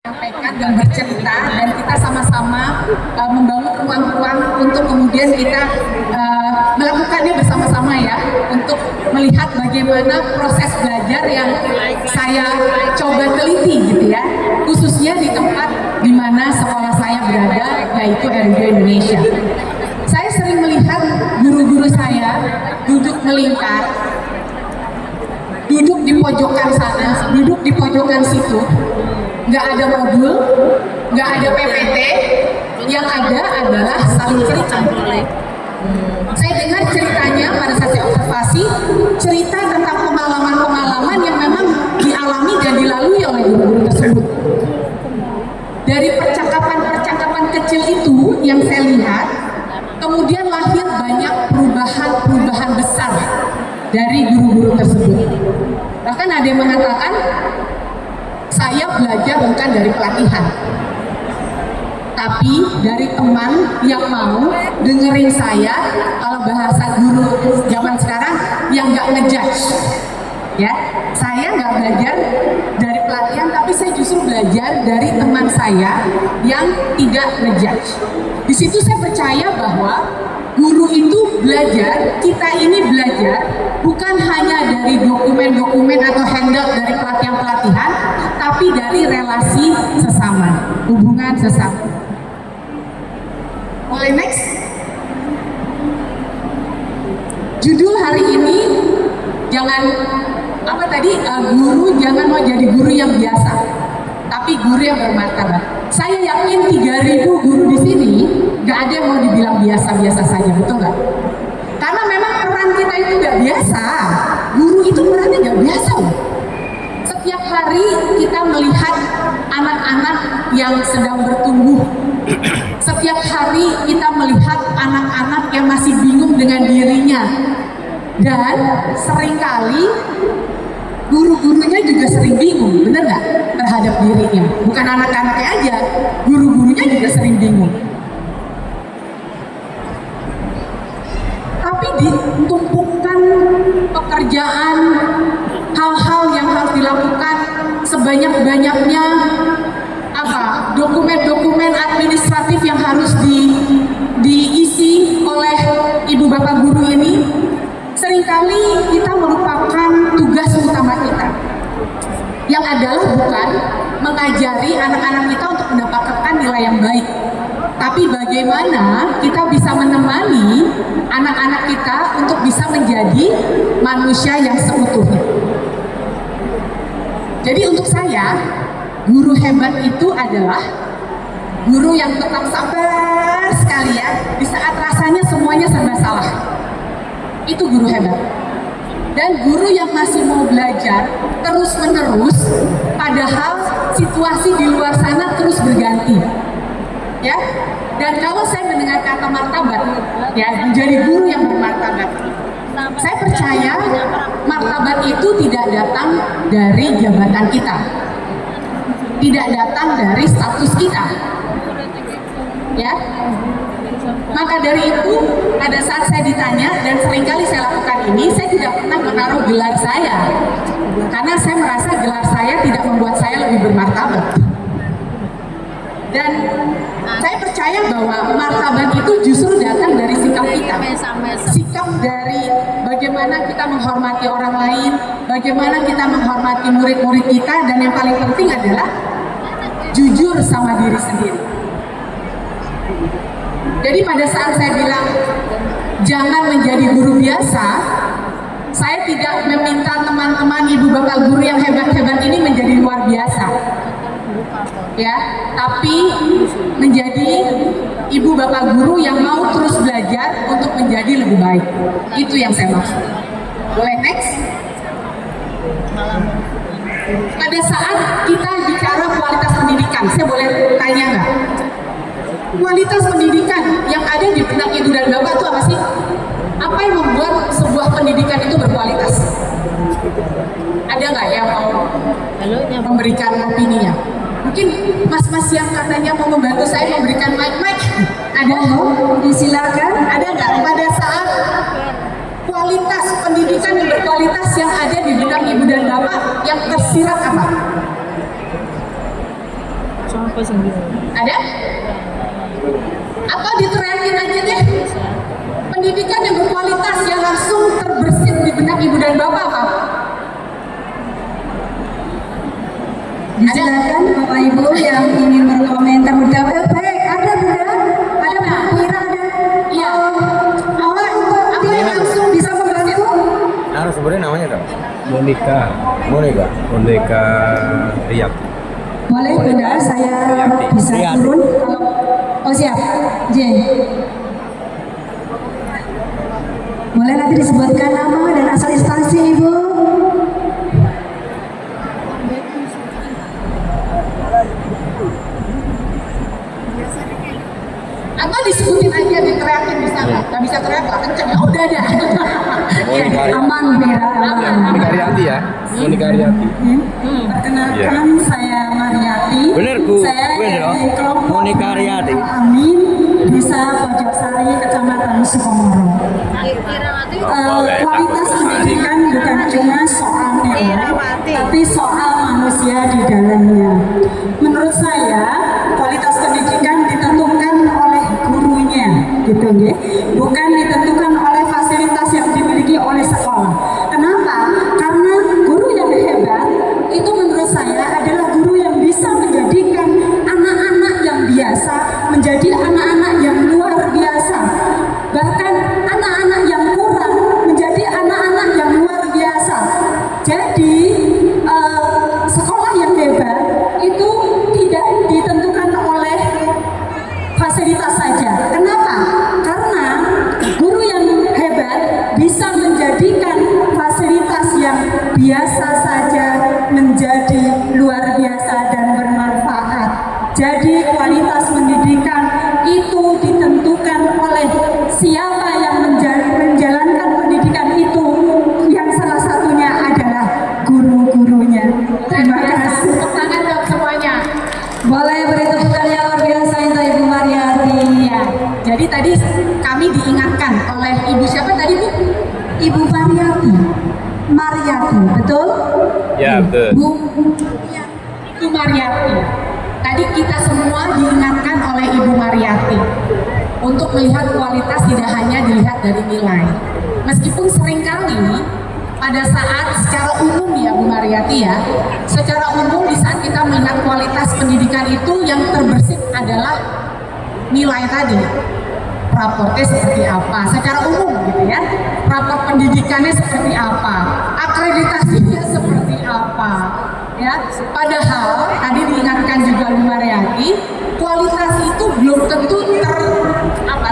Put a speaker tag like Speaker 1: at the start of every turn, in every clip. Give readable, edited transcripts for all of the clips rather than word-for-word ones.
Speaker 1: menyampaikan dan bercerita, dan kita sama-sama membangun ruang-ruang untuk kemudian kita melakukannya bersama-sama ya, untuk melihat bagaimana proses belajar yang saya coba teliti gitu ya, khususnya di tempat di mana sekolah saya berada, yaitu RUJ Indonesia. Saya sering melihat guru-guru saya duduk melingkar, duduk di pojokan sana, duduk di pojokan situ, nggak ada modul, nggak ada PPT, yang ada adalah saling cerita. Saya dengar ceritanya pada saat saya observasi, cerita tentang pengalaman-pengalaman yang memang dialami dan dilalui oleh guru-guru tersebut. Dari percakapan-percakapan kecil itu yang saya lihat, kemudian lahir banyak perubahan-perubahan besar dari guru-guru tersebut. Bahkan ada yang mengatakan, saya belajar bukan dari pelatihan, tapi dari teman yang mau dengerin saya, kalau bahasa guru zaman sekarang, yang nggak ngejudge. Ya, saya nggak belajar dari pelatihan, tapi saya justru belajar dari teman saya yang tidak ngejudge. Di situ saya percaya bahwa guru itu belajar, kita ini belajar bukan hanya dari dokumen-dokumen atau handout dari pelatihan-pelatihan, tapi dari relasi sesama, hubungan sesama. Boleh next? Judul hari ini, jangan apa tadi, guru jangan mau jadi guru yang biasa, tapi guru yang bermartabat. Saya yakin 3.000 guru di sini nggak ada yang mau dibilang biasa-biasa saja, betul nggak? Karena memang peran kita itu nggak biasa. Guru itu perannya nggak biasa loh. Setiap hari kita melihat anak-anak yang sedang bertumbuh. Setiap hari kita melihat anak-anak yang masih bingung dengan dirinya. Dan seringkali guru-gurunya juga sering bingung, bener nggak? Terhadap dirinya. Bukan anak-anaknya aja, guru-gurunya juga sering bingung. Tapi ditumpukan pekerjaan, hal-hal yang harus dilakukan sebanyak-banyaknya, apa, dokumen-dokumen administratif yang harus diisi oleh ibu bapak guru ini. Seringkali kita melupakan tugas utama kita, yang adalah bukan mengajari anak-anak kita untuk mendapatkan nilai yang baik, tapi bagaimana kita bisa menemani anak-anak kita untuk bisa menjadi manusia yang seutuhnya. Jadi untuk saya, guru hebat itu adalah guru yang tetap sabar sekali ya, di saat rasanya semuanya serba salah. Itu guru hebat. Dan guru yang masih mau belajar terus-menerus, padahal situasi di luar sana terus berganti. Ya. Dan kalau saya mendengar kata martabat, ya, menjadi guru yang bermartabat, saya percaya martabat itu tidak datang dari jabatan kita, tidak datang dari status kita, ya. Maka dari itu, pada saat saya ditanya, dan seringkali saya lakukan ini, saya tidak pernah menaruh gelar saya, karena saya merasa gelar saya tidak membuat saya lebih bermartabat. Dan saya percaya bahwa martabat itu justru datang dari sikap kita, sikap dari bagaimana kita menghormati orang lain, bagaimana kita menghormati murid-murid kita, dan yang paling penting adalah jujur sama diri sendiri. Jadi pada saat saya bilang jangan menjadi guru biasa, saya tidak meminta teman-teman ibu bapak guru yang hebat-hebat ini menjadi luar biasa, ya, tapi menjadi ibu bapak guru yang mau terus belajar untuk menjadi lebih baik. Itu yang saya maksud. Boleh next? Pada saat kita bicara kualitas pendidikan, saya boleh tanya nggak? Kualitas pendidikan yang ada di benak ibu dan bapak itu apa sih? Apa yang membuat sebuah pendidikan itu berkualitas? Ada nggak yang mau memberikan opininya? Mungkin mas-mas yang katanya mau membantu saya memberikan mic, ada? Disilakan. Ada nggak pada saat kualitas pendidikan yang berkualitas yang ada di benak ibu dan bapak yang tersirat apa? Ada? Atau diteriakin aja deh. Pendidikan yang berkualitas yang langsung terbersit di benak ibu dan bapak, Pak.
Speaker 2: Silakan Bapak Ibu yang ingin berkomentar. Mudah baik, ada Bunda, ada Mbak Mira, ada.
Speaker 1: Iya.
Speaker 2: Apa yang langsung bisa membantu?
Speaker 3: Narasumbernya namanya apa?
Speaker 4: Monica Riyad.
Speaker 2: Boleh Bunda, saya bisa turun. Oh siap, Jen. Boleh nanti disebutkan nama dan asal instansi Ibu.
Speaker 1: Atau disebutin aja, diteriakin bisa nggak bisa teriak lah, kenceng. Oh, udah ada.
Speaker 2: Aman Mira, aman.
Speaker 4: Monica Riyati ya. Monica Riyati.
Speaker 2: Perkenalkan saya Mariati.
Speaker 3: Bener, Bu.
Speaker 2: Saya
Speaker 3: Bener,
Speaker 2: dari
Speaker 3: loh.
Speaker 2: kelompok
Speaker 3: Monica Riyati.
Speaker 2: Amin, Desa Pojok Sari, Kecamatan Sukomoro. Kualitas pendidikan bukan cuma soal nilai, tapi soal manusia di dalamnya. Menurut saya, kualitas pendidikan ditentukan oleh gurunya, gitu ya. Bukan ditentukan oleh fasilitas yang dimiliki oleh sekolah. Kenapa? Karena guru yang hebat itu menurut saya adalah guru yang bisa menjadikan anak-anak yang biasa menjadi anak-anak yang luar biasa. Bahkan anak-anak yang kurang menjadi anak-anak yang luar biasa. Jadi sekolah yang hebat itu tidak ditentukan oleh fasilitas saja. Kenapa? Karena guru yang hebat bisa menjadikan fasilitas yang biasa saja menjadi luar biasa dan bermanfaat. Jadi kualitas pendidikan itu ditentukan oleh siapa yang menjalankan pendidikan itu, yang salah satunya adalah guru-gurunya. Terima kasih.
Speaker 1: Tepuk tangan dong semuanya.
Speaker 2: Boleh beri tepuk tangan yang luar biasa untuk Ibu Mariati.
Speaker 1: Ya. Jadi tadi kami diingatkan oleh ibu siapa tadi, Bu?
Speaker 2: Ibu Mariati. Mariati, betul?
Speaker 4: Ya, betul.
Speaker 2: Bu
Speaker 1: Ibu Mariati. Tadi kita semua diingatkan oleh Ibu Mariati untuk melihat kualitas tidak hanya dilihat dari nilai. Meskipun seringkali pada saat secara umum ya Bu Mariati ya, secara umum di saat kita melihat kualitas pendidikan itu yang terbersit adalah nilai tadi. Raportnya seperti apa, secara umum gitu ya, raport pendidikannya seperti apa, akreditasinya seperti apa, ya. Padahal tadi diingatkan juga Bu Mariati, kualitas itu belum tentu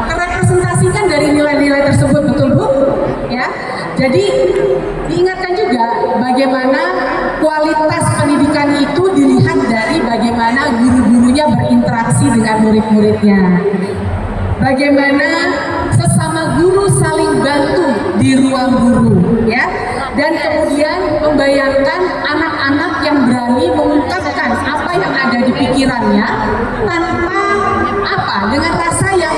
Speaker 1: terrepresentasikan dari nilai-nilai tersebut, betul Bu? Ya. Jadi diingatkan juga bagaimana kualitas pendidikan itu dilihat dari bagaimana guru-gurunya berinteraksi dengan murid-muridnya. Bagaimana sesama guru saling bantu di ruang guru, ya, dan kemudian membayangkan anak-anak yang berani mengungkapkan apa yang ada di pikirannya tanpa dengan rasa yang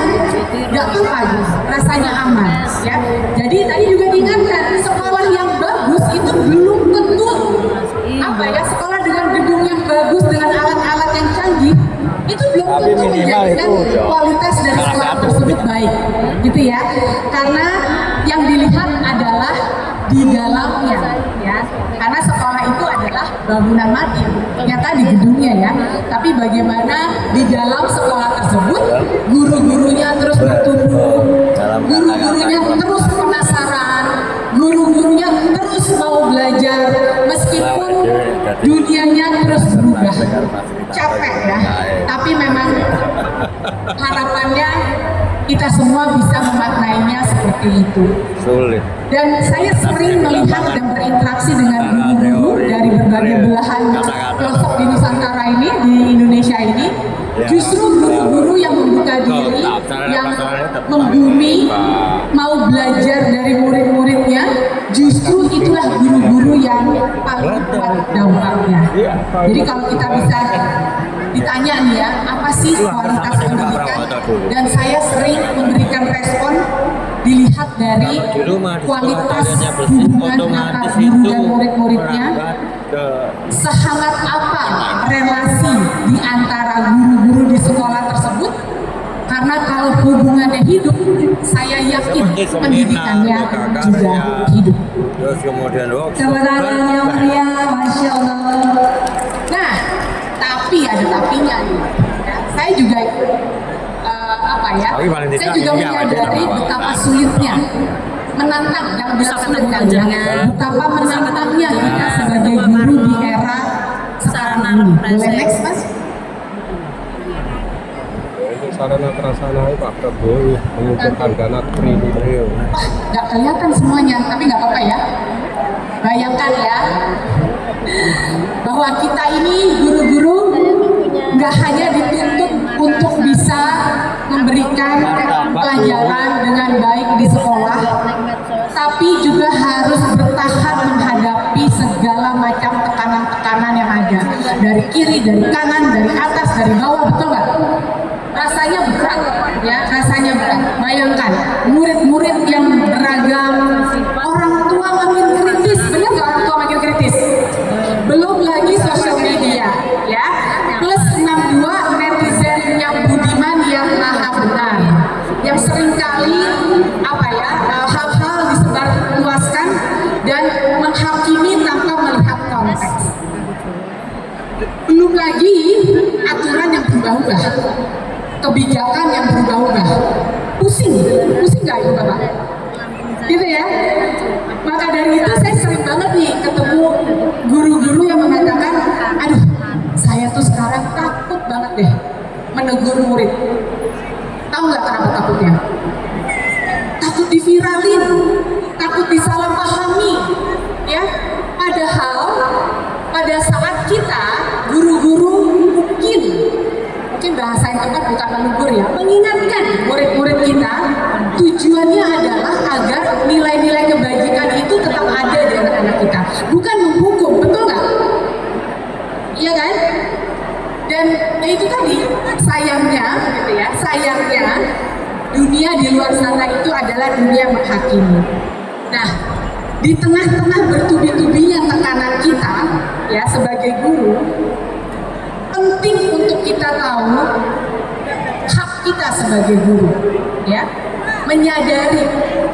Speaker 1: nggak apa rasanya aman, ya. Jadi tadi juga diingatkan sekolah yang bagus itu belum tentu sekolah dengan gedung yang bagus dengan alat-alat yang canggih itu belum tentu menjadikan kualitas dari sekolah tersebut baik, gitu ya. Karena yang dilihat adalah di dalamnya, ya. Karena sekolah itu adalah bangunan mati, ternyata di gedungnya ya. Tapi bagaimana di dalam sekolah tersebut guru-gurunya terus bertumbuh, guru-gurunya terus penasaran, guru-gurunya terus mau belajar meskipun dunianya terus berubah. Capek ya, tapi memang harapannya kita semua bisa memaknainya seperti itu.
Speaker 3: Sulit.
Speaker 1: Dan saya sering melihat dan berinteraksi dengan guru-guru dari berbagai belahan pelosok di Nusantara ini, di Indonesia ini. Justru guru-guru yang membuka diri, yang membumi, mau belajar dari murid-muridnya, justru itulah guru-guru yang paling kuat dampaknya. Jadi kalau kita bisa ditanya nih ya, apa sih kualitas pendidikan? Dan saya sering memberikan respon dilihat dari kualitas hubungan antar guru dan murid-muridnya, sehangat apa relasi di antara guru-guru di sekolah tersebut? Karena kalau hubungannya hidup, saya yakin pendidikannya juga hidup.
Speaker 3: Terus kemudian
Speaker 2: Kebenarannya pria, Masya Allah.
Speaker 1: Nah, tapi ada tapinya nih. Ya, saya juga
Speaker 3: Tapi paling
Speaker 1: saya
Speaker 3: tidak
Speaker 1: juga
Speaker 3: ini apa aja
Speaker 1: menyadari
Speaker 3: nama
Speaker 1: betapa
Speaker 3: apa?
Speaker 1: sulitnya menantang yang bisa menantang betapa menantangnya kita sebagai guru di era sekarang ini. Boleh next, Mas?
Speaker 4: Untuk sarana prasarana Pak Prabowo mengumpulkan dana triliun.
Speaker 1: Wah, nggak kelihatan semuanya, tapi nggak apa-apa ya. Bayangkan ya, bahwa kita ini guru-guru nggak hanya dituntut untuk bisa memberikan pelajaran dengan baik di sekolah, tapi juga harus bertahan menghadapi segala macam tekanan-tekanan yang ada dari kiri, dari kanan, dari atas, dari bawah, betul nggak? Rasanya berat, ya, rasanya berat. Bayangkan murid-murid yang beragam, orang tua makin kritis, benar nggak orang tua makin kritis? Belum lagi sosial media, ya, plus 62 netizen yang budiman yang maha benar, yang seringkali hal-hal disebarluaskan dan menghakimi tanpa melihat konteks. Belum lagi aturan yang berubah-ubah, kebijakan yang berubah-ubah. Pusing nggak itu Bapak? Gitu ya. Maka dari itu saya sering banget nih ketemu guru-guru yang mengatakan, aduh, saya tuh sekarang takut banget deh menegur murid. Tahu nggak kenapa takutnya? Takut diviralin, takut disalahpahami, ya. Padahal pada saat kita guru-guru mungkin bahasa yang tepat bukan menegur ya, mengingatkan murid-murid kita, tujuannya adalah agar nilai-nilai kebajikan itu tetap ada di anak-anak kita, bukan menghukum, betul nggak? Iya kan? Dan itu tadi sayangnya, gitu ya, sayangnya dunia di luar sana itu adalah dunia menghakimi. Nah, di tengah-tengah bertubi-tubinya tekanan kita, ya, sebagai guru, penting untuk kita tahu hak kita sebagai guru, ya, menyadari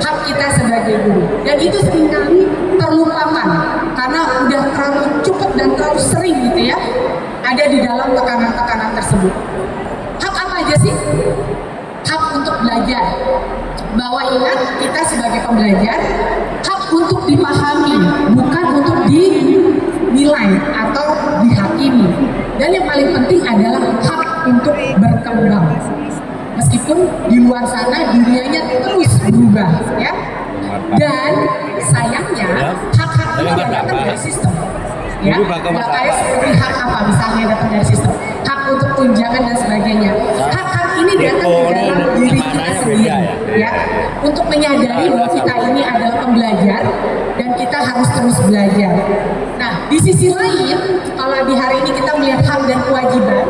Speaker 1: hak kita sebagai guru, dan itu seringkali terlupakan karena udah terlalu cepat dan terlalu sering gitu ya ada di dalam tekanan-tekanan tersebut. Hak apa aja sih? Hak untuk belajar, bahwa ingat kita sebagai pembelajar hak untuk dipahami, bukan untuk dinilai atau dihakimi. Dan yang paling penting adalah hak untuk berkembang. Meskipun di luar sana dunianya terus berubah, ya. Dan sayangnya hak-hak ini datang dari sistem, ya. Nggak kayak seperti hak apa misalnya datang dari sistem, hak untuk tunjangan dan sebagainya. Hak-hak ini datang dari dalam diri kita sendiri, ya. Untuk menyadari bahwa kita ini adalah pembelajar dan kita harus terus belajar. Nah, di sisi lain, kalau di hari ini kita melihat hak dan kewajiban,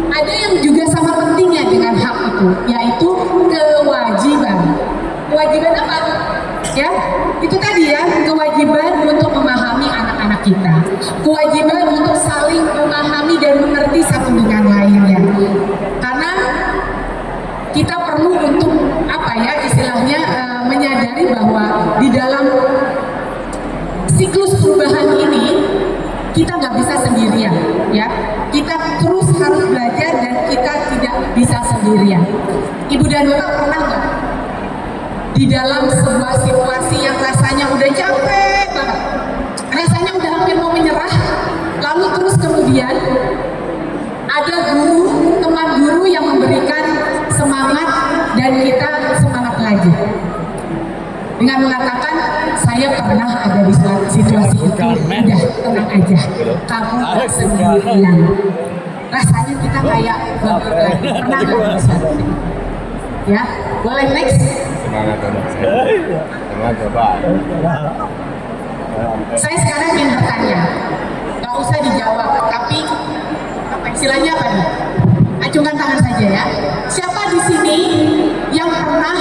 Speaker 1: ada yang juga sama pentingnya dengan hak itu, yaitu kewajiban. Kewajiban apa? Ya, itu tadi ya, kewajiban untuk memahami anak-anak kita, kewajiban untuk saling memahami dan mengerti satu dengan lainnya. Karena kita perlu untuk istilahnya menyadari bahwa di dalam siklus perubahan ini kita nggak bisa sendirian, ya. Kita terus harus belajar dan kita tidak bisa sendirian. Ibu dan Bapak pernah nggak di dalam sebuah situasi yang rasanya udah capek banget, rasanya udah hampir mau menyerah, lalu terus kemudian ada guru, teman guru yang memberikan semangat dan kita semangat lagi dengan mengatakan, saya pernah ada di situasi itu, udah tenang aja, kamu gak sendirian. Rasanya kita kayak pernah nggak di situasi itu? Ya, boleh next.
Speaker 4: Semangat Bapak.
Speaker 1: Saya sekarang ingin bertanya, nggak usah dijawab, tapi istilahnya apa nih? Acungkan tangan saja ya. Siapa di sini yang pernah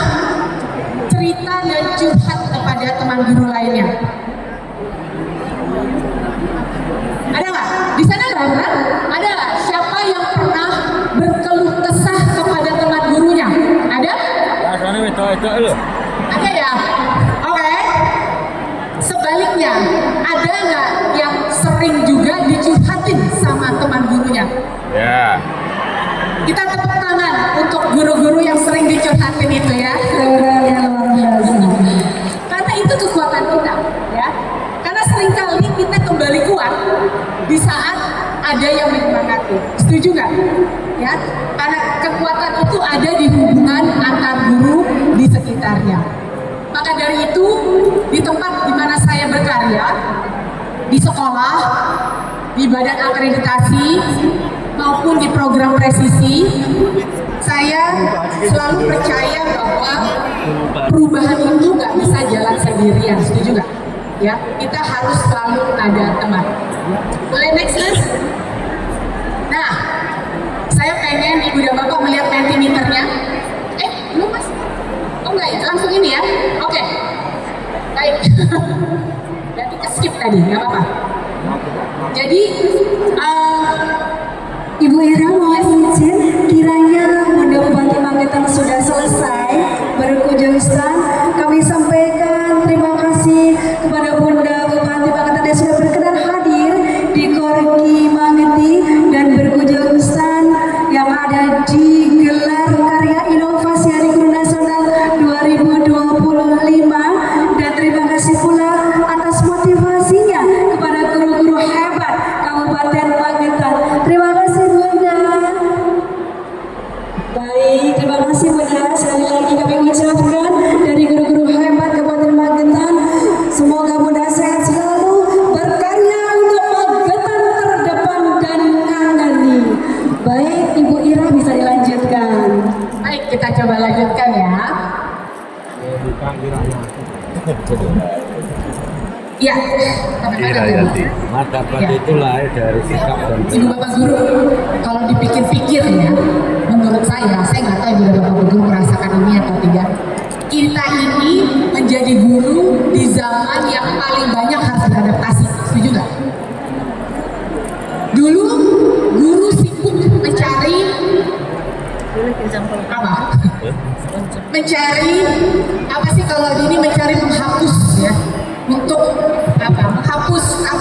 Speaker 1: cerita dan curhat kepada teman guru lainnya? Ada nggak? Di sana nggak pernah? Ada nggak? Siapa yang pernah berkeluh kesah kepada teman gurunya? Ada?
Speaker 3: Rasanya itu loh.
Speaker 1: Ada ya? Oke. Sebaliknya, ada nggak yang sering juga dicurhatin sama teman gurunya?
Speaker 3: Ya.
Speaker 1: Kita tepuk tangan untuk guru-guru yang sering dicurhatin itu ya. Karena itu kekuatan kita, ya. Karena seringkali kita kembali kuat di saat ada yang menyemangati. Setuju nggak? Ya. Karena kekuatan itu ada di hubungan antar guru di sekitarnya. Maka dari itu, di tempat di mana saya berkarya, di sekolah, di badan akreditasi, maupun di program presisi, saya selalu percaya bahwa perubahan itu nggak bisa jalan sendirian, setuju nggak? Ya, kita harus selalu ada teman. Boleh next Mas? Nah, saya pengen Ibu dan Bapak melihat mentimeternya. Belum Mas? Oh enggak ya, langsung ini ya? Oke. Baik. Berarti ke-skip tadi, nggak apa-apa. Jadi,
Speaker 2: Ibu Ira mohon izin, kiranya Bunda Bupati Magetan sudah selesai berkunjung, kami sampaikan terima kasih kepada Bunda Bupati Magetan yang sudah berkenan hadir di Korki Mageti dan berkunjung yang ada di gelar karya inovasi Hari Guru Nasional 2025, dan terima kasih pula atas motivasinya kepada guru-guru hebat Kabupaten Magetan. Terima kasih Bunda. Baik, terima kasih Bunda. Sekali lagi kami ucapkan dari guru-guru hebat Kabupaten Magetan, semoga Bunda sehat selalu, berkarya untuk Magetan terdepan dan ngangani. Baik, Ibu Ira bisa dilanjutkan.
Speaker 1: baik kita coba lanjutkan ya. Iya,
Speaker 3: Irayati. Martabat
Speaker 1: Ya.
Speaker 3: itu lahir dari sikap dan
Speaker 1: Ibu Bapak Guru, kalau dipikir-pikir ya, menurut saya nggak tahu Ibu dan Bapak Guru merasakan ini atau tidak. Kita ini menjadi guru di zaman yang paling banyak harus beradaptasi, setuju nggak? Dulu guru sibuk mencari apa? Mencari apa sih kalau ini